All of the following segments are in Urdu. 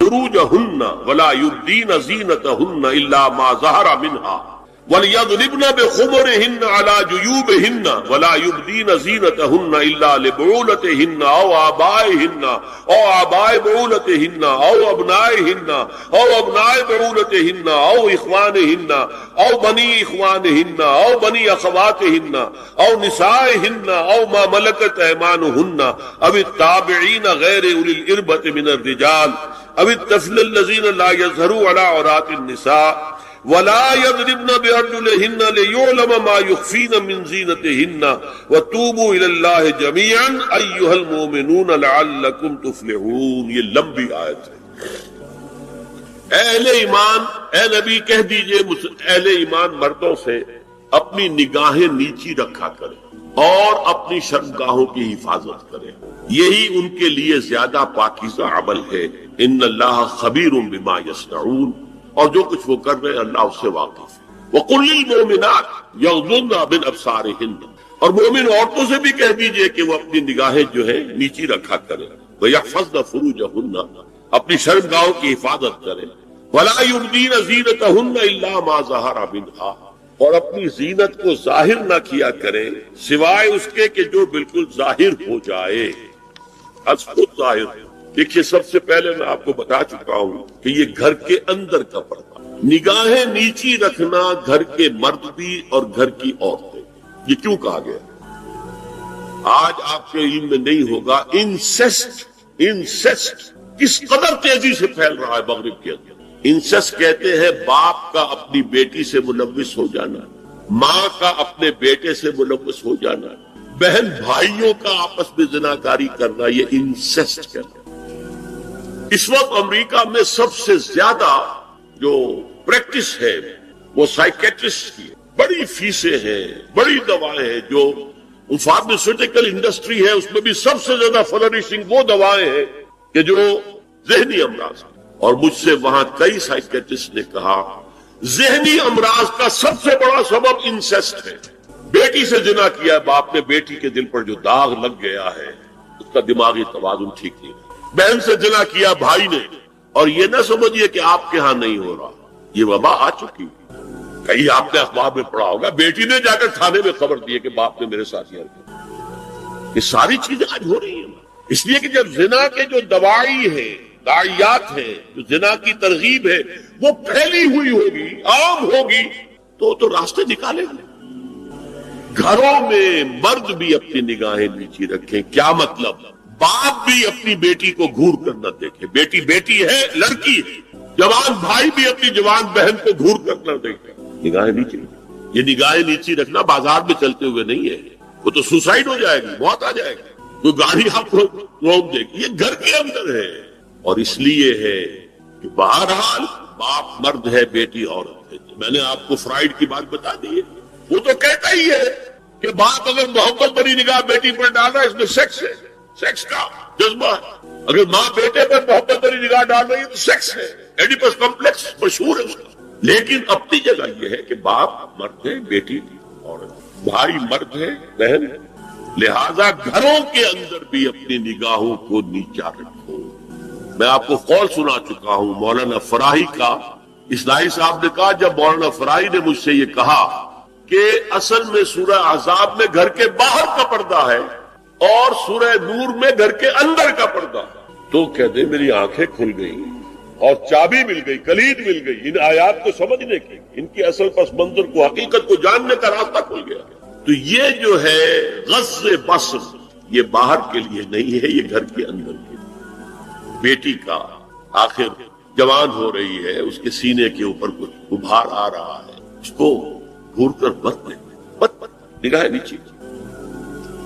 فروجهن ولا يبدين زينتهن إلا ما ظهر منها وَلْيَضْرِبْنَ بِخُمُرِهِنَّ عَلَى جُيُوبِهِنَّ وَلَا يُبْدِينَ زِينَتَهُنَّ إِلَّا لِبُعُولَتِهِنَّ أَوْ آبَائِهِنَّ أَوْ آبَاءِ بُعُولَتِهِنَّ أَوْ أَبْنَائِهِنَّ أَوْ أَبْنَاءِ بُعُولَتِهِنَّ أَوْ إِخْوَانِهِنَّ أَوْ بَنِي إِخْوَانِهِنَّ أَوْ بَنِي أَخَوَاتِهِنَّ أَوْ نِسَائِهِنَّ أَوْ مَا مَلَكَتْ أَيْمَانُهُنَّ أَوِ التَّابِعِينَ غَيْرِ أُولِي الْإِرْبَةِ مِنَ الرِّجَالِ أَوِ الطَّفْلِ الَّذِينَ لَا يَظْهَرُوا عَلَى عَوْرَاتِ النِّسَاءِ وَلَا يَضْرِبْنَ بِأَرْجُلِهِنَّ لِيُعْلَمَ مَا يُخْفِينَ مِنْ زِينَتِهِنَّ وَتُوبُوا إِلَى اللَّهِ جَمِيعًا أَيُّهَا الْمُؤْمِنُونَ لَعَلَّكُمْ تُفْلِحُونَ. یہ لمبی آیت ہے. اہل ایمان، اے نبی کہہ دیجئے اہل ایمان مردوں سے اپنی نگاہیں نیچی رکھا کریں اور اپنی شرمگاہوں کی حفاظت کریں. یہی ان کے لیے زیادہ پاکیزہ عمل ہے. ان اللہ خبیر بما یصنعون. اور جو کچھ وہ کر رہے ہیں اللہ اس سے واقف ہے. وَقُلْ لِلْمُؤْمِنَاتِ يَغْضُضْنَ مِنْ أَبْصَارِهِنَّ. اور مومن عورتوں سے بھی کہہ دیجئے کہ وہ اپنی نگاہیں جو ہے نیچی رکھا کریں. وَيَحْفَظْنَ فُرُوجَهُنَّ. اپنی شرمگاہوں کی حفاظت کریں. وَلَا يُبْدِينَ زِينَتَهُنَّ إِلَّا مَا ظَهَرَ مِنْهَا. اور اپنی زینت کو ظاہر نہ کیا کریں سوائے اس کے کہ جو بالکل ظاہر ہو جائے. از خود ظاہر ہو. دیکھیے سب سے پہلے میں آپ کو بتا چکا ہوں کہ یہ گھر کے اندر کا پردہ. نگاہیں نیچی رکھنا گھر کے مرد بھی اور گھر کی عورتیں. یہ کیوں کہا گیا؟ آج آپ کے علم میں نہیں ہوگا انسیسٹ کس قدر تیزی سے پھیل رہا ہے مغرب کے اندر. انسیسٹ کہتے ہیں باپ کا اپنی بیٹی سے ملوث ہو جانا، ماں کا اپنے بیٹے سے ملوث ہو جانا، بہن بھائیوں کا آپس میں زناکاری کرنا. یہ انسیسٹ کہتے ہیں. اس وقت امریکہ میں سب سے زیادہ جو پریکٹس ہے وہ سائیکیٹرسٹ کی ہے. بڑی فیسیں ہیں، بڑی دوائیں ہیں. جو فارماسیوٹیکل انڈسٹری ہے اس میں بھی سب سے زیادہ فلرشنگ وہ دوائیں ہیں کہ جو ذہنی امراض ہیں. اور مجھ سے وہاں کئی سائیکیٹرسٹ نے کہا ذہنی امراض کا سب سے بڑا سبب انسیسٹ ہے. بیٹی سے زنا کیا باپ نے، بیٹی کے دل پر جو داغ لگ گیا ہے اس کا دماغی توازن ٹھیک نہیں. بہن سے زنا کیا بھائی نے، اور یہ نہ سمجھیے کہ آپ کے ہاں نہیں ہو رہا. یہ وبا آ چکی. کہیں آپ نے اخبار میں پڑھا ہوگا بیٹی نے جا کر تھانے میں خبر دی کہ باپ نے میرے ساتھ یہ حرکت. یہ ساری چیزیں آج ہو رہی ہیں اس لیے کہ جب زنا کے جو دوائی ہے، داعیات ہیں، جو زنا کی ترغیب ہے وہ پھیلی ہوئی ہوگی، عام ہوگی تو راستے نکالے گے. گھروں میں مرد بھی اپنی نگاہیں نیچی رکھیں. کیا مطلب؟ باپ بھی اپنی بیٹی کو گھور کر نہ دیکھے. بیٹی بیٹی ہے، لڑکی ہے. جوان بھائی بھی اپنی جوان بہن کو گھور کر نہ دیکھے. نگاہیں نیچی. یہ نگاہیں نیچی رکھنا بازار میں چلتے ہوئے نہیں ہے. وہ تو سوسائڈ ہو جائے گی، موت آ جائے گی. تو گاڑی آپ کو روک دے گی. یہ گھر کے اندر ہے. اور اس لیے ہے کہ بہرحال باپ مرد ہے، بیٹی عورت ہے. میں نے آپ کو فرائیڈ کی بات بتا دی ہے. وہ تو کہتا ہی ہے کہ باپ اگر محبت بری نگاہ بیٹی پر ڈال رہا ہے اس میں سیکس ہے، سیکس کا جذبہ ہے. اگر ماں بیٹے پر محبت بری نگاہ ڈال رہی ہے تو سیکس ہے. ایڈیپس کمپلیکس مشہور ہے اس کا. لیکن اپنی جگہ یہ ہے کہ باپ مرد ہے، بیٹی عورت، بھائی مرد ہے، بہن ہے. لہذا گھروں کے اندر بھی اپنی نگاہوں کو نیچا رکھو. میں آپ کو قول سنا چکا ہوں مولانا فراہی کا. اسلائی صاحب نے کہا جب مولانا فراہی نے مجھ سے یہ کہا کہ اصل میں سورہ احزاب میں گھر کے باہر کا پردہ ہے اور سورہ نور میں گھر کے اندر کا پردہ ہے، تو کہتے میری آنکھیں کھل گئی اور چابی مل گئی، کلید مل گئی ان آیات کو سمجھنے کی، ان کی اصل پس منظر کو، حقیقت کو جاننے کا راستہ کھل گیا. تو یہ جو ہے غض بصر یہ باہر کے لیے نہیں ہے، یہ گھر کے اندر کے لیے. بیٹی کا آخر جوان ہو رہی ہے، اس کے سینے کے اوپر کچھ ابھار آ رہا ہے، اس کو گھور کر مت نگاہیں نیچی.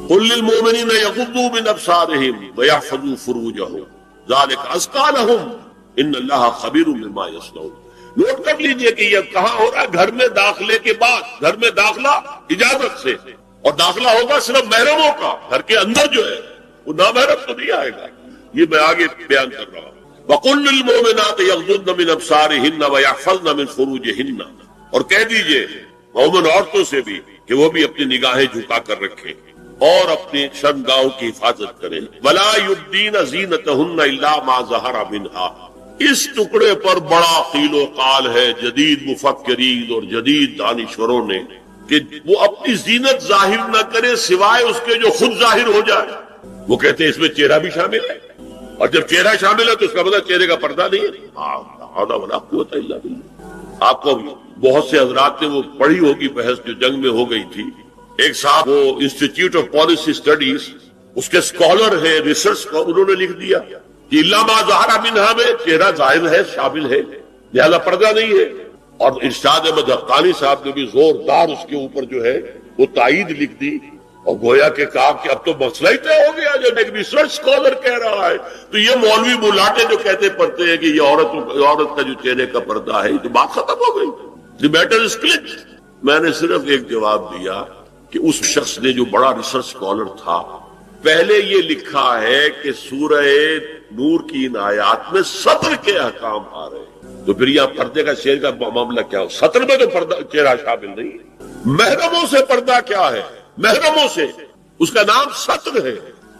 قل للمؤمنین یغضوا من ابصارهم ویحفظوا فروجهم ذلک ازکی لهم ان اللہ خبیر بما یصنعون. نوٹ کر لیجئے کہ یہ کہاں ہو رہا ہے؟ گھر میں داخلے کے بعد. گھر میں داخلہ اجازت سے، اور داخلہ ہوگا صرف محرموں کا. گھر کے اندر جو ہے وہ نامحرم تو نہیں آئے گا. یہ میں آگے بیان کر رہا ہوں. وَقُلْ لِلْمُؤْمِنَاتِ يَغْضُضْنَ مِنْ أَبْصَارِهِنَّ وَيَحْفَظْنَ مِنْ فُرُوجِهِنَّ. اور کہہ دیجئے مومن عورتوں سے بھی کہ وہ بھی اپنی نگاہیں جھکا کر رکھیں اور اپنی شرمگاہوں کی حفاظت کریں. وَلَا يُبْدِينَ زِينَتَهُنَّ إِلَّا مَا ظَهَرَ مِنْهَا. اس ٹکڑے پر بڑا قیل و قال ہے جدید مفکرین اور جدید دانشوروں نے کہ وہ اپنی زینت ظاہر نہ کرے سوائے اس کے جو خود ظاہر ہو جائے. وہ کہتے ہیں اس میں چہرہ بھی شامل ہے، اور جب چہرہ شامل ہے تو اس کا مطلب چہرے کا پردہ نہیں ہے. آپ کو بہت سے حضرات نے وہ پڑھی ہوگی بحث جو جنگ میں ہو گئی تھی. ایک صاحب وہ انسٹیٹیوٹ آف پالیسی اسٹڈیز اس کے اسکالر ہیں، ریسرچ کو انہوں نے لکھ دیا کہ الا ما ظہر منہا میں چہرہ ظاہر ہے، شامل ہے، لہذا پردہ نہیں ہے. اور ارشاد احمد حقانی صاحب نے بھی زوردار اس کے اوپر جو ہے وہ تائید لکھ دی، اور گویا کہ کہا کہ اب تو مسئلہ ہی طے ہو گیا. جب ایک ریسرچ اسکالر کہہ رہا ہے تو یہ مولوی ملاٹے جو کہتے پڑھتے ہیں کہ یہ عورت کا جو چہرے کا پردہ ہے، تو بات ختم ہو گئی. The matter is clicked. میں نے صرف ایک جواب دیا کہ اس شخص نے جو بڑا ریسرچ اسکالر تھا، پہلے یہ لکھا ہے کہ سورہ نور کی ان آیات میں سطر کے احکام آ رہے ہیں، تو پھر یہاں پردے کا شعر کا معاملہ کیا ہو؟ سطر میں تو پردہ چہرہ شامل نہیں ہے. محرموں سے پردہ کیا ہے؟ محرموں سے اس کا نام سطر ہے.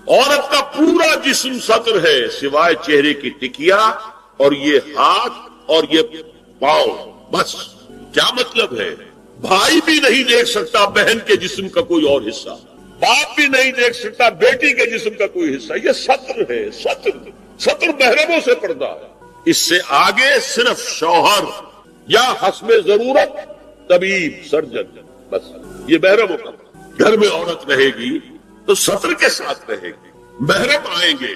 عورت کا پورا جسم سطر ہے سوائے چہرے کی ٹکیا اور یہ ہاتھ اور یہ پاؤں. بس کیا مطلب ہے؟ بھائی بھی نہیں دیکھ سکتا بہن کے جسم کا کوئی اور حصہ، باپ بھی نہیں دیکھ سکتا بیٹی کے جسم کا کوئی حصہ. یہ سطر ہے. سطر محرموں سے پردہ ہے. اس سے آگے صرف شوہر یا حسب ضرورت طبیب سرجن، بس یہ محرموں کا. گھر میں عورت رہے گی تو سطر کے ساتھ رہے گی. محرم آئیں گے،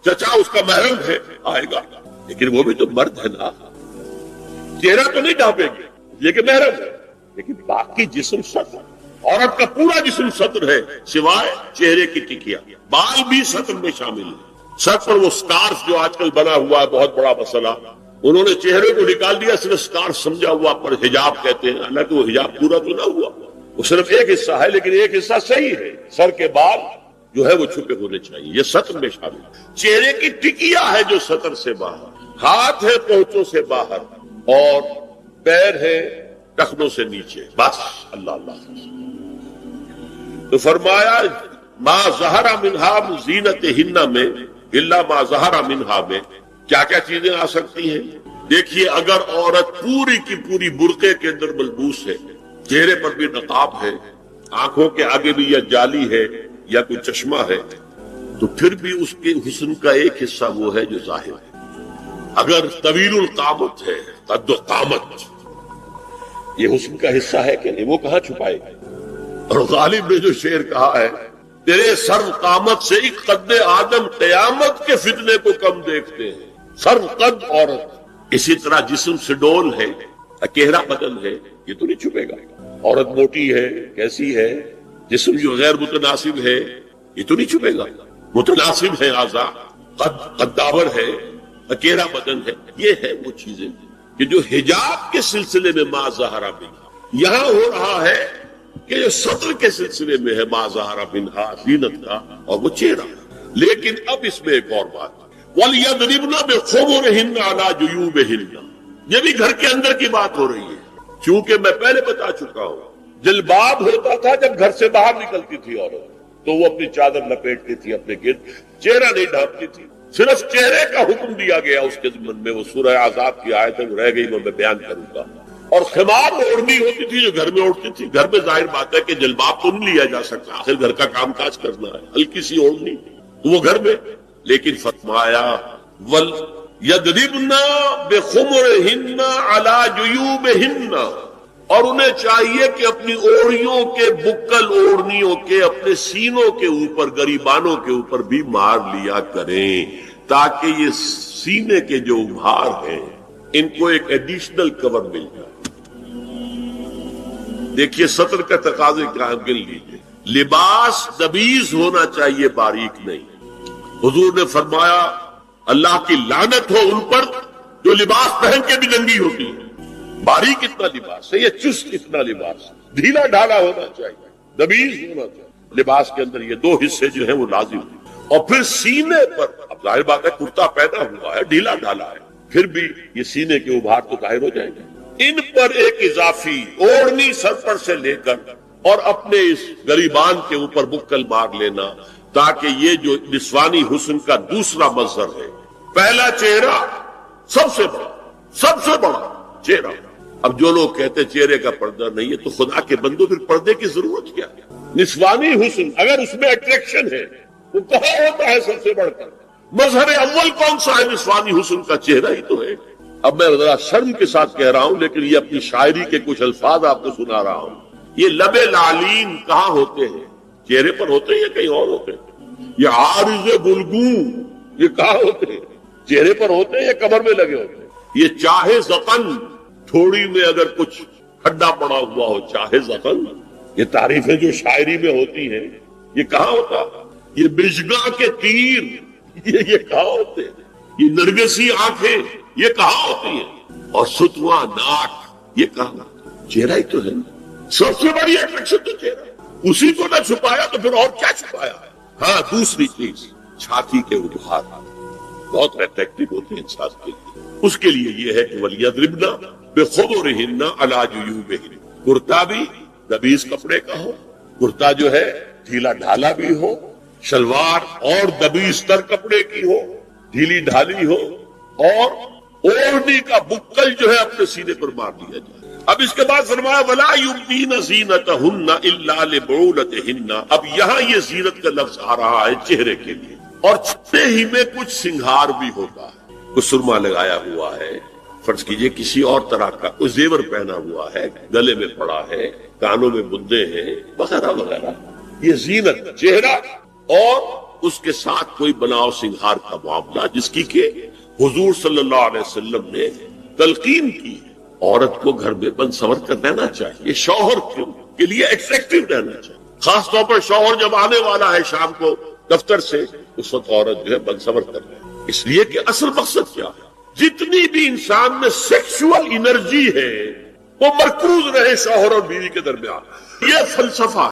چچا اس کا محرم ہے آئے گا، لیکن وہ بھی تو مرد ہے نا. چہرہ تو نہیں ڈھانپے گی لیکن محرم ہے. لیکن باقی جسم سطر، عورت کا پورا جسم سطر ہے سوائے چہرے کی ٹکیا. بال بھی سطر میں شامل ہے. سر پر وہ سکارف جو آج کل بنا ہوا ہے بہت بڑا مسئلہ، انہوں نے چہرے کو نکال دیا، صرف سکارف سمجھا ہوا پر حجاب کہتے ہیں. حالانکہ وہ حجاب پورا تو نہ ہوا، وہ صرف ایک حصہ ہے، لیکن ایک حصہ صحیح ہے. سر کے بال جو ہے وہ چھپے ہونے چاہیے، یہ سطر میں شامل ہے. چہرے کی ٹکیا ہے جو سطر سے باہر، ہاتھ ہے پہنچوں سے باہر، اور پیر ہے ٹخنوں سے نیچے. بس اللہ اللہ. تو فرمایا ما ظہر منہا زینتہن میں الا ما ظہر منہا میں کیا کیا چیزیں آ سکتی ہیں. دیکھیے اگر عورت پوری کی پوری برقعے کے اندر ملبوس ہے، چہرے پر بھی نقاب ہے، آنکھوں کے آگے بھی یا جالی ہے یا کوئی چشمہ ہے، تو پھر بھی اس کے حسن کا ایک حصہ وہ ہے جو ظاہر ہے. اگر طویل القامت ہے، قد و قامت، یہ حسن کا حصہ ہے کہ نہیں، وہ کہاں چھپائے گا. اور غالب نے جو شعر کہا ہے، تیرے سر قامت سے ایک قد آدم قیامت کے فتنے کو کم دیکھتے ہیں. سر قد عورت، اسی طرح جسم سے ڈول ہے، اکیرا بدن ہے، یہ تو نہیں چھپے گا. عورت موٹی ہے، کیسی ہے، جسم جو غیر متناسب ہے، یہ تو نہیں چھپے گا. متناسب ہے اعضاء، قداور ہے، اکیرا بدن ہے. یہ ہے وہ چیزیں کہ جو حجاب کے سلسلے میں ما ظہر منہا، یہاں ہو رہا ہے کہ جو سطر کے سلسلے میں ہے ما ظہر منہا زینت کا، اور وہ چہرہ. لیکن اب اس میں ایک اور بات، وَلْيَضْرِبْنَ بِخُمُرِهِنَّ عَلَى جُيُوبِهِنَّ، یہ بھی گھر کے اندر کی بات ہو رہی ہے. چونکہ میں پہلے بتا چکا ہوں، جلباب ہوتا تھا جب گھر سے باہر نکلتی تھی عورت، تو وہ اپنی چادر لپیٹتی تھی اپنے گرد، چہرہ نہیں ڈھانپتی تھی. صرف چہرے کا حکم دیا گیا اس کے ضمن میں. وہ سورہ احزاب کی آیت ہے، وہ رہ گئی، میں بیان کروں گا. اور خمار اوڑھنی ہوتی تھی جو گھر میں اوڑھتی تھی. گھر میں ظاہر بات ہے کہ جلباب تو نہیں لیا جا سکتا، آخر گھر کا کام کاج کرنا ہے. ہلکی سی اوڑھنی وہ گھر میں. لیکن فرمایا وَلْيَضْرِبْنَ بِخُمُرِهِنَّ عَلَى جُيُوبِهِنَّ، اور انہیں چاہیے کہ اپنی اوڑھیوں کے، بکل اوڑھنیوں کے، اپنے سینوں کے اوپر، گریبانوں کے اوپر بھی مار لیا کریں، تاکہ یہ سینے کے جو ابھار ہیں ان کو ایک ایڈیشنل کور مل جائے. دیکھیے سطر کا تقاضے کیا گن لیجیے. لباس دبیز ہونا چاہیے، باریک نہیں. حضور نے فرمایا اللہ کی لعنت ہو ان پر جو لباس پہن کے بھی ننگی ہوتی ہے. باریک اتنا لباس ہے، یہ چست اتنا لباس، ڈھیلا ڈھالا ہونا چاہیے، دبیز ہونا چاہیے. لباس کے اندر یہ دو حصے جو ہیں وہ لازم ہیں. اور پھر سینے پر، اب ظاہر بات ہے کرتا پیدا ہوا ہے، ڈھیلا ڈھالا ہے، پھر بھی یہ سینے کے ابھار تو ظاہر ہو جائیں گے. ان پر ایک اضافی اوڑھنی سر پر سے لے کر اور اپنے اس گریبان کے اوپر بکل مار لینا، تاکہ یہ جو نسوانی حسن کا دوسرا مظہر ہے، پہلا چہرہ سب سے بڑا چہرہ. اب جو لوگ کہتے چہرے کا پردہ نہیں ہے تو خدا کے بندو پھر پردے کی ضرورت کیا ہے؟ نسوانی حسن اگر اس میں اٹریکشن ہے وہ کہاں ہوتا ہے سب سے بڑھ کر؟ مظہر اول کون سا ہے؟ نسوانی حسن کا چہرہ ہی تو ہے. اب میں ذرا شرم کے ساتھ کہہ رہا ہوں لیکن یہ اپنی شاعری کے کچھ الفاظ آپ کو سنا رہا ہوں. یہ لب لعلین کہاں ہوتے ہیں؟ چہرے پر ہوتے ہیں یا کہیں اور ہوتے ہیں؟ یہ عارض گلگوں یہ کہاں ہوتے ہیں؟ چہرے پر ہوتے ہیں یا کمر میں لگے ہوتے ہیں؟ یہ چاہے زقن تھوڑی میں اگر کچھ کھڈا پڑا ہوا ہو چاہے زقن، یہ تعریفیں جو شاعری میں ہوتی ہیں یہ کہاں ہوتا؟ یہ بجگاہ کے تیر یہ کہاں ہوتے ہیں؟ یہ نرگسی آنکھیں یہ کہاں ہوتی ہیں؟ اور ستواں ناک یہ کہاں؟ چہرہ ہی تو ہے. سب سے بڑی اٹریکشن تو چہرہ ہے. اسی کو نہ چھپایا تو پھر اور کیا چھپایا ہے؟ ہاں دوسری چیز چھاتی کے وجوہات بہت اٹریکٹیو ہوتے ہیں انسان کے لیے. اس کے لیے یہ ہے کہ وَلْيَضْرِبْنَ بِخُمُرِهِنَّ عَلَىٰ جُيُوبِهِنَّ. کرتا بھی دبیز کپڑے کا ہو، کرتا جو ہے ڈھیلا ڈھالا بھی ہو، شلوار اور دبیز تر کپڑے کی ہو، ڈھیلی ڈھالی ہو، اور اوڑھنی کا بکل جو ہے اپنے سینے پر مار دیا جائے. اب اس کے بعد فرمایا وَلَا يُبْدِينَ زِينَتَهُنَّ إِلَّا لِبُعُولَتِهِنَّ. اب یہاں یہ زینت کا لفظ آ رہا ہے چہرے کے لیے، اور چہرے ہی میں کچھ سنگھار بھی ہوتا ہے. کچھ سرما لگایا ہوا ہے، فرض کیجئے کسی اور طرح کا کوئی زیور پہنا ہوا ہے، گلے میں پڑا ہے، کانوں میں بندے ہیں وغیرہ وغیرہ. یہ زینت چہرہ اور اس کے ساتھ کوئی بناؤ سنگھار کا معاملہ جس کی کہ حضور صلی اللہ علیہ وسلم نے تلقین کی. عورت کو گھر میں بن سور کر رہنا چاہیے، شوہر کے لیے ایٹریکٹیو رہنا چاہیے. خاص طور پر شوہر جب آنے والا ہے شام کو دفتر سے اس وقت عورت جو ہے بن سور کر رہے ہیں، اس لیے کہ اصل مقصد کیا ہے؟ جتنی بھی انسان میں سیکشول انرجی ہے وہ مرکوز رہے شوہر اور بیوی کے درمیان. یہ فلسفہ